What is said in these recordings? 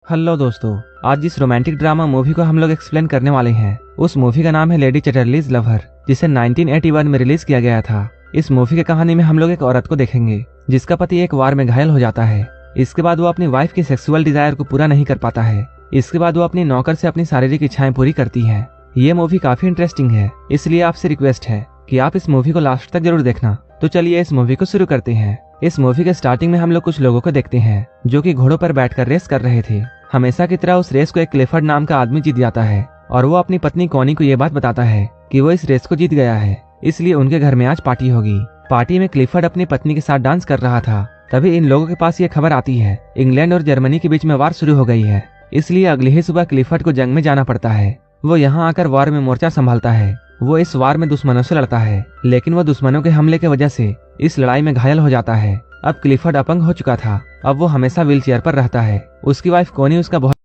Hello दोस्तों, आज जिस रोमांटिक ड्रामा मूवी को हम लोग एक्सप्लेन करने वाले हैं उस मूवी का नाम है लेडी चैटरलीज लवर, जिसे 1981 में रिलीज किया गया था। इस मूवी की कहानी में हम लोग एक औरत को देखेंगे जिसका पति एक वार में घायल हो जाता है। इसके बाद वो अपनी वाइफ की सेक्सुअल डिजायर को पूरा नहीं कर पाता है। इसके बाद वो अपनी नौकर से अपनी शारीरिक इच्छाएं पूरी करती है। ये मूवी काफी इंटरेस्टिंग है, इसलिए आपसे रिक्वेस्ट है कि आप इस मूवी को लास्ट तक जरूर देखना। तो चलिए इस मूवी को शुरू करते हैं। इस मूवी के स्टार्टिंग में हम लोग कुछ लोगों को देखते हैं जो कि घोड़ों पर बैठकर रेस कर रहे थे। हमेशा की तरह उस रेस को एक क्लिफर्ड नाम का आदमी जीत जाता है और वो अपनी पत्नी कॉनी को ये बात बताता है कि वो इस रेस को जीत गया है, इसलिए उनके घर में आज पार्टी होगी। पार्टी में क्लिफर्ड अपनी पत्नी के साथ डांस कर रहा था। तभी इन लोगों के पास ये खबर आती है इंग्लैंड और जर्मनी के बीच में वार शुरू हो गई है, इसलिए अगली ही सुबह क्लिफर्ड को जंग में जाना पड़ता है। वो यहाँ आकर वार में मोर्चा संभालता है। वो इस वार में दुश्मनों से लड़ता है, लेकिन वो दुश्मनों के हमले की वजह से इस लड़ाई में घायल हो जाता है। अब क्लिफर्ड अपंग हो चुका था। अब वो हमेशा व्हीलचेयर पर रहता है। उसकी वाइफ कॉनी उसका बहुत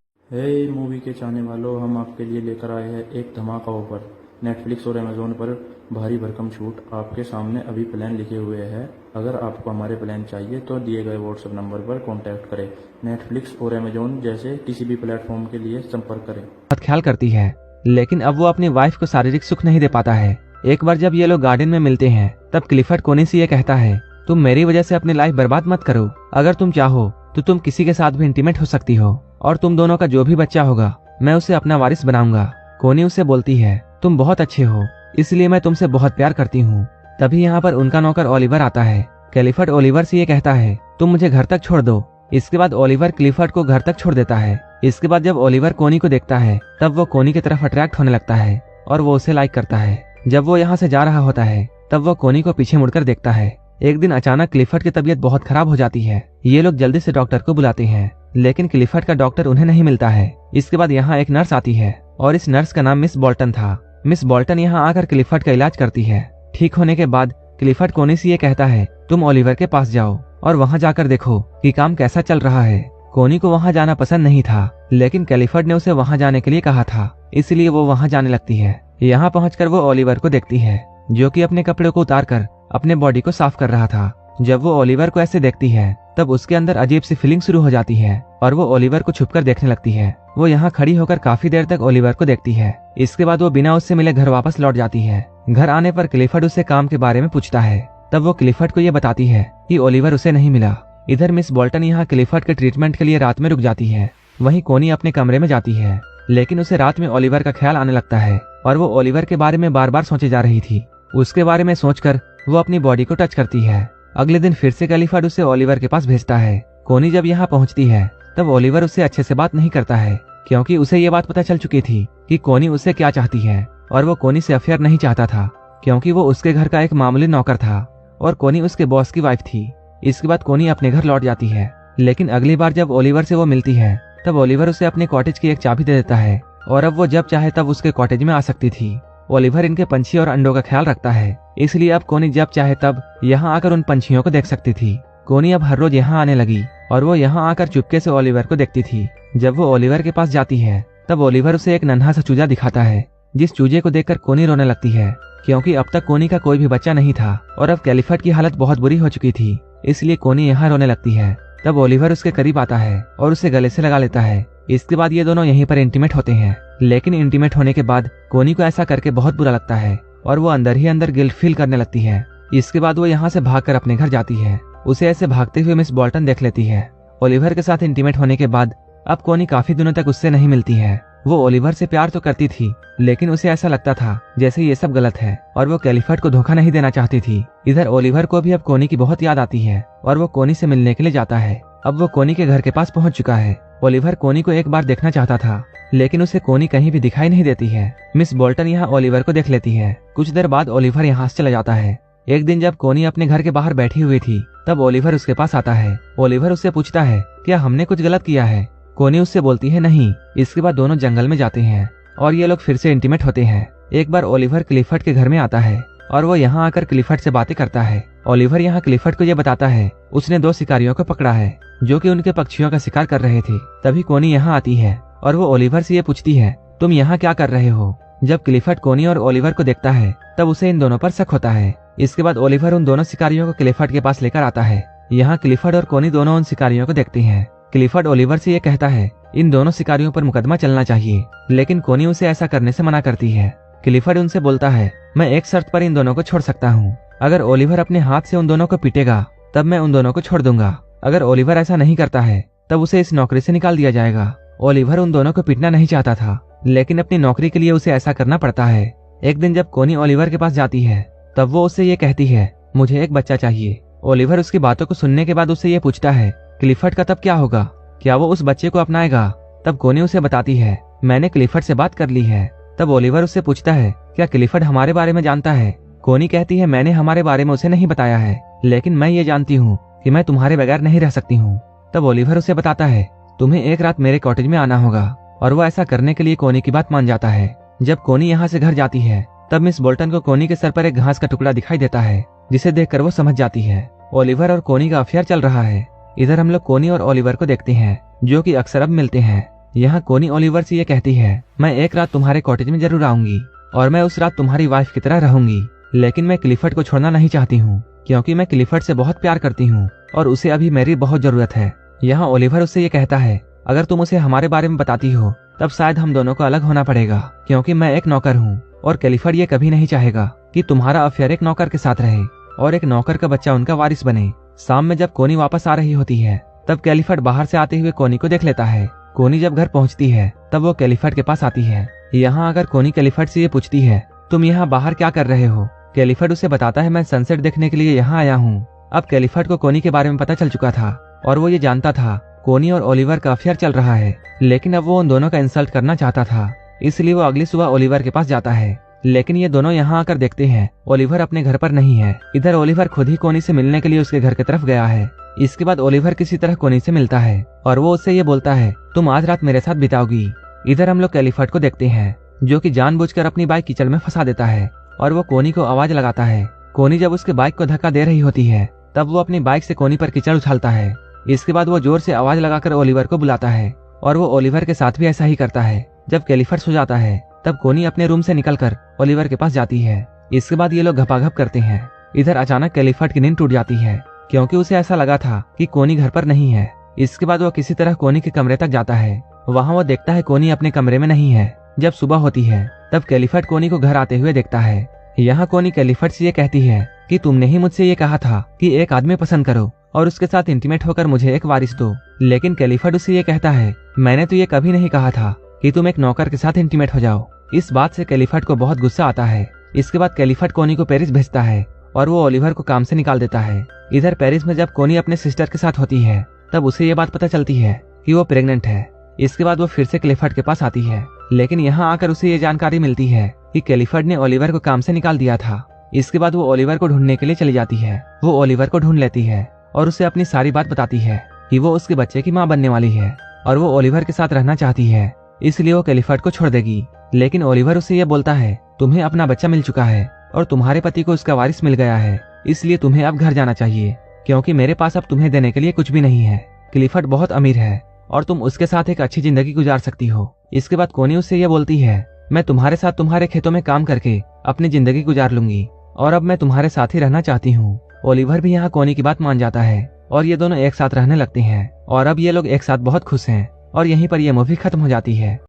मूवी के चाहने वालों, हम आपके लिए लेकर आए हैं एक धमाका ऑफर। नेटफ्लिक्स और अमेजोन पर भारी भरकम छूट आपके सामने अभी प्लान लिखे हुए हैं। अगर आपको हमारे प्लान चाहिए तो दिए गए व्हाट्सएप नंबर पर कांटेक्ट करें। नेटफ्लिक्स और अमेजोन जैसे किसी भी प्लेटफॉर्म के लिए संपर्क करें। ख्याल करती है, लेकिन अब वो अपनी वाइफ को शारीरिक सुख नहीं दे पाता है। एक बार जब ये लोग गार्डन में मिलते हैं तब क्लिफर्ड कॉनी से ये कहता है, तुम मेरी वजह से अपनी लाइफ बर्बाद मत करो। अगर तुम चाहो तो तुम किसी के साथ भी इंटीमेट हो सकती हो और तुम दोनों का जो भी बच्चा होगा मैं उसे अपना वारिस बनाऊंगा। कॉनी उसे बोलती है, तुम बहुत अच्छे हो, इसलिए मैं तुमसे बहुत प्यार करती हूँ। तभी यहाँ पर उनका नौकर ओलिवर आता है। क्लिफर्ड ओलिवर से ये कहता है, तुम मुझे घर तक छोड़ दो। इसके बाद ओलिवर क्लिफर्ड को घर तक छोड़ देता है। इसके बाद जब ओलिवर कॉनी को देखता है तब वो कॉनी की तरफ अट्रैक्ट होने लगता है और वो उसे लाइक करता है। जब वो यहाँ से जा रहा होता है तब वो कॉनी को पीछे मुड़कर देखता है। एक दिन अचानक क्लिफर्ड की तबीयत बहुत खराब हो जाती है। ये लोग जल्दी से डॉक्टर को बुलाते हैं, लेकिन क्लिफर्ड का डॉक्टर उन्हें नहीं मिलता है। इसके बाद यहाँ एक नर्स आती है और इस नर्स का नाम मिस बोल्टन था। मिस बोल्टन यहाँ आकर क्लिफर्ड का इलाज करती है। ठीक होने के बाद क्लिफर्ड कॉनी से ये कहता है, तुम ओलिवर के पास जाओ और वहाँ जाकर देखो कि काम कैसा चल रहा है। कॉनी को वहाँ जाना पसंद नहीं था, लेकिन क्लिफर्ड ने उसे वहाँ जाने के लिए कहा था, इसलिए वो वहाँ जाने लगती है। यहाँ पहुंचकर वो ओलिवर को देखती है जो कि अपने कपड़े को उतारकर अपने बॉडी को साफ कर रहा था। जब वो ओलिवर को ऐसे देखती है तब उसके अंदर अजीब सी फीलिंग शुरू हो जाती है और वो ओलिवर को छुपकर देखने लगती है। वो यहाँ खड़ी होकर काफी देर तक ओलिवर को देखती है। इसके बाद वो बिना उससे मिले घर वापस लौट जाती है। घर आने पर क्लिफर्ड उससे काम के बारे में पूछता है। तब वो क्लिफर्ड को ये बताती है कि ओलिवर उसे नहीं मिला। इधर मिस बोल्टन यहाँ क्लिफर्ड के ट्रीटमेंट के लिए रात में रुक जाती है। वहीं कॉनी अपने कमरे में जाती है, लेकिन उसे रात में ओलिवर का ख्याल आने लगता है और वो ओलिवर के बारे में बार बार सोचे जा रही थी। उसके बारे में सोचकर वो अपनी बॉडी को टच करती है। अगले दिन फिर से क्लिफर्ड उसे ओलिवर के पास भेजता है। कॉनी जब यहाँ पहुँचती है तब ओलिवर उससे अच्छे से बात नहीं करता है, क्योंकि उसे ये बात पता चल चुकी थी कि कॉनी उससे क्या चाहती है और वो कॉनी से अफेयर नहीं चाहता था, क्योंकि वो उसके घर का एक मामूली नौकर था और कॉनी उसके बॉस की वाइफ थी। इसके बाद कॉनी अपने घर लौट जाती है, लेकिन अगली बार जब ओलिवर से वो मिलती है तब ओलिवर उसे अपने कॉटेज की एक चाबी दे देता है और अब वो जब चाहे तब उसके कॉटेज में आ सकती थी। ओलिवर इनके पंछी और अंडों का ख्याल रखता है, इसलिए अब कॉनी जब चाहे तब यहाँ आकर उन पंछियों को देख सकती थी। कॉनी अब हर रोज यहाँ आने लगी और वो यहाँ आकर चुपके से ओलिवर को देखती थी। जब वो ओलिवर के पास जाती है तब ओलिवर उसे एक नन्हा सा चूजा दिखाता है, जिस चूजे को देखकर कॉनी रोने लगती है, क्योंकि अब तक कॉनी का कोई भी बच्चा नहीं था और अब क्लिफर्ड की हालत बहुत बुरी हो चुकी थी, इसलिए कॉनी यहाँ रोने लगती है। तब ओलिवर उसके करीब आता है और उसे गले से लगा लेता है। इसके बाद ये दोनों यहीं पर इंटीमेट होते हैं, लेकिन इंटीमेट होने के बाद कॉनी को ऐसा करके बहुत बुरा लगता है और वो अंदर ही अंदर गिल्ट फील करने लगती है। इसके बाद वो यहाँ से भागकर अपने घर जाती है। उसे ऐसे भागते हुए मिस बोल्टन देख लेती है। ओलिवर के साथ इंटीमेट होने के बाद अब कॉनी काफी दिनों तक उससे नहीं मिलती है। वो ओलिवर से प्यार तो करती थी, लेकिन उसे ऐसा लगता था जैसे ये सब गलत है और वो क्लिफर्ड को धोखा नहीं देना चाहती थी। इधर ओलिवर को भी अब कॉनी की बहुत याद आती है और वो कॉनी से मिलने के लिए जाता है। अब वो कॉनी के घर के पास पहुंच चुका है। ओलिवर कॉनी को एक बार देखना चाहता था, लेकिन उसे कॉनी कहीं भी दिखाई नहीं देती है। मिस बोल्टन यहाँ ओलिवर को देख लेती है। कुछ देर बाद ओलिवर यहाँ से चला जाता है। एक दिन जब कॉनी अपने घर के बाहर बैठी हुई थी तब ओलिवर उसके पास आता है। ओलिवर उससे पूछता है, क्या हमने कुछ गलत किया है? कॉनी उससे बोलती है, नहीं। इसके बाद दोनों जंगल में जाते हैं और ये लोग फिर से इंटीमेट होते हैं। एक बार ओलिवर क्लिफर्ड के घर में आता है और वो यहाँ आकर क्लिफर्ड से बातें करता है। ओलिवर यहाँ क्लिफर्ड को ये बताता है उसने 2 शिकारियों को पकड़ा है जो कि उनके पक्षियों का शिकार कर रहे थे। तभी कॉनी यहाँ आती है और वो ओलिवर से ये पूछती है, तुम यहाँ क्या कर रहे हो? जब क्लिफर्ड कॉनी और ओलिवर को देखता है तब उसे इन दोनों पर शक होता है। इसके बाद ओलिवर उन दोनों शिकारियों को क्लिफर्ड के पास लेकर आता है। यहाँ क्लिफर्ड और कॉनी दोनों उन शिकारियों को देखते हैं। क्लिफर्ड ओलिवर से ये कहता है इन दोनों शिकारियों पर मुकदमा चलना चाहिए, लेकिन कोनी उसे ऐसा करने से मना करती है। क्लिफर्ड उनसे बोलता है, मैं एक शर्त पर इन दोनों को छोड़ सकता हूँ। अगर ओलिवर अपने हाथ से उन दोनों को पीटेगा तब मैं उन दोनों को छोड़ दूंगा। अगर ओलिवर ऐसा नहीं करता है तब उसे इस नौकरी से निकाल दिया जाएगा। ओलिवर उन दोनों को पीटना नहीं चाहता था, लेकिन अपनी नौकरी के लिए उसे ऐसा करना पड़ता है। एक दिन जब कोनी ओलिवर के पास जाती है तब वो उससे ये कहती है, मुझे एक बच्चा चाहिए। ओलिवर उसकी बातों को सुनने के बाद उससे ये पूछता है, क्लिफर्ड का तब क्या होगा, क्या वो उस बच्चे को अपनाएगा? तब कोनी उसे बताती है, मैंने क्लिफर्ड से बात कर ली है। तब ओलिवर उससे पूछता है, क्या क्लिफर्ड हमारे बारे में जानता है? कोनी कहती है, मैंने हमारे बारे में उसे नहीं बताया है, लेकिन मैं ये जानती हूँ कि मैं तुम्हारे बगैर नहीं रह सकती हूँ। तब ओलिवर उसे बताता है, तुम्हें एक रात मेरे कॉटेज में आना होगा, और वो ऐसा करने के लिए कोनी की बात मान जाता है। जब कोनी यहाँ से घर जाती है तब मिस बोल्टन को कोनी के सर पर एक घास का टुकड़ा दिखाई देता है, जिसे देखकर वो समझ जाती है ओलिवर और कोनी का अफेयर चल रहा है। इधर हम लोग कोनी और ओलिवर को देखते हैं, जो कि अक्सर अब मिलते हैं। यहाँ कोनी ओलिवर से ये कहती है, मैं एक रात तुम्हारे कॉटेज में जरूर आऊंगी और मैं उस रात तुम्हारी वाइफ की तरह रहूंगी, लेकिन मैं क्लिफर्ड को छोड़ना नहीं चाहती हूँ, क्योंकि मैं क्लिफर्ड से बहुत प्यार करती हूँ और उसे अभी मेरी बहुत जरूरत है। यहाँ ओलिवर उससे ये कहता है, अगर तुम उसे हमारे बारे में बताती हो तब शायद हम दोनों को अलग होना पड़ेगा, क्योंकि मैं एक नौकर हूँ और क्लिफर्ड ये कभी नहीं चाहेगा कि तुम्हारा अफेयर एक नौकर के साथ रहे और एक नौकर का बच्चा उनका वारिस बने। शाम में जब कोनी वापस आ रही होती है तब क्लिफर्ड बाहर से आते हुए कोनी को देख लेता है। कोनी जब घर पहुंचती है तब वो क्लिफर्ड के पास आती है। यहाँ अगर कोनी क्लिफर्ड से ये पूछती है, तुम यहाँ बाहर क्या कर रहे हो? क्लिफर्ड उसे बताता है, मैं सनसेट देखने के लिए यहाँ आया हूँ। अब क्लिफर्ड को कोनी के बारे में पता चल चुका था और वो ये जानता था कोनी और ओलिवर का अफेयर चल रहा है, लेकिन अब वो उन दोनों का इंसल्ट करना चाहता था, इसलिए वो अगली सुबह ओलिवर के पास जाता है। लेकिन ये दोनों यहाँ आकर देखते हैं ओलिवर अपने घर पर नहीं है। इधर ओलिवर खुद ही कोनी से मिलने के लिए उसके घर की तरफ गया है। इसके बाद ओलिवर किसी तरह कोनी से मिलता है और वो उससे ये बोलता है, तुम आज रात मेरे साथ बिताओगी। इधर हम लोग क्लिफर्ड को देखते हैं, जो कि जानबूझकर अपनी बाइक कीचड़ में फंसा देता है और वो कोनी को आवाज लगाता है। कोनी जब उसके बाइक को धक्का दे रही होती है तब वो अपनी बाइक से कोनी पर कीचड़ उछालता है। इसके बाद वो जोर से आवाज लगाकर ओलिवर को बुलाता है और वो ओलिवर के साथ भी ऐसा ही करता है। जब क्लिफर्ड सो जाता है तब कोनी अपने रूम से निकलकर ओलिवर के पास जाती है। इसके बाद ये लोग घपाघप करते हैं। इधर अचानक क्लिफर्ड की नींद टूट जाती है, क्योंकि उसे ऐसा लगा था कि कोनी घर पर नहीं है। इसके बाद वो किसी तरह कोनी के कमरे तक जाता है। वहाँ वो देखता है कोनी अपने कमरे में नहीं है। जब सुबह होती है तब क्लिफर्ड कोनी को घर आते हुए देखता है। यहाँ कोनी क्लिफर्ड से ये कहती है कि तुमने ही मुझसे ये कहा था कि एक आदमी पसंद करो और उसके साथ इंटीमेट होकर मुझे एक वारिस दो, लेकिन क्लिफर्ड उससे ये कहता है, मैंने तो ये कभी नहीं कहा था कि तुम एक नौकर के साथ इंटीमेट हो जाओ। इस बात से क्लिफर्ड को बहुत गुस्सा आता है। इसके बाद क्लिफर्ड कोनी को पेरिस भेजता है और वो ओलिवर को काम से निकाल देता है। इधर पेरिस में जब कोनी अपने सिस्टर के साथ होती है तब उसे ये बात पता चलती है कि वो प्रेग्नेंट है। इसके बाद वो फिर से क्लिफर्ड के पास आती है, लेकिन यहाँ आकर उसे ये जानकारी मिलती है कि क्लिफर्ड ने ओलिवर को काम से निकाल दिया था। इसके बाद वो ओलिवर को ढूंढने के लिए चली जाती है। वो ओलिवर को ढूंढ लेती है और उसे अपनी सारी बात बताती है कि वो उसके बच्चे की माँ बनने वाली है और वो ओलिवर के साथ रहना चाहती है, इसलिए वो क्लिफर्ड को छोड़ देगी। लेकिन ओलिवर उसे ये बोलता है, तुम्हें अपना बच्चा मिल चुका है और तुम्हारे पति को उसका वारिस मिल गया है, इसलिए तुम्हें अब घर जाना चाहिए, क्योंकि मेरे पास अब तुम्हें देने के लिए कुछ भी नहीं है। क्लिफर्ड बहुत अमीर है और तुम उसके साथ एक अच्छी जिंदगी गुजार सकती हो। इसके बाद कोनी उससे ये बोलती है, मैं तुम्हारे साथ तुम्हारे खेतों में काम करके अपनी जिंदगी गुजार लूंगी और अब मैं तुम्हारे साथ ही रहना चाहती हूँ। ओलिवर भी यहाँ कोनी की बात मान जाता है और ये दोनों एक साथ रहने लगते हैं और अब ये लोग एक साथ बहुत खुश हैं और यहीं पर ये मूवी खत्म हो जाती है।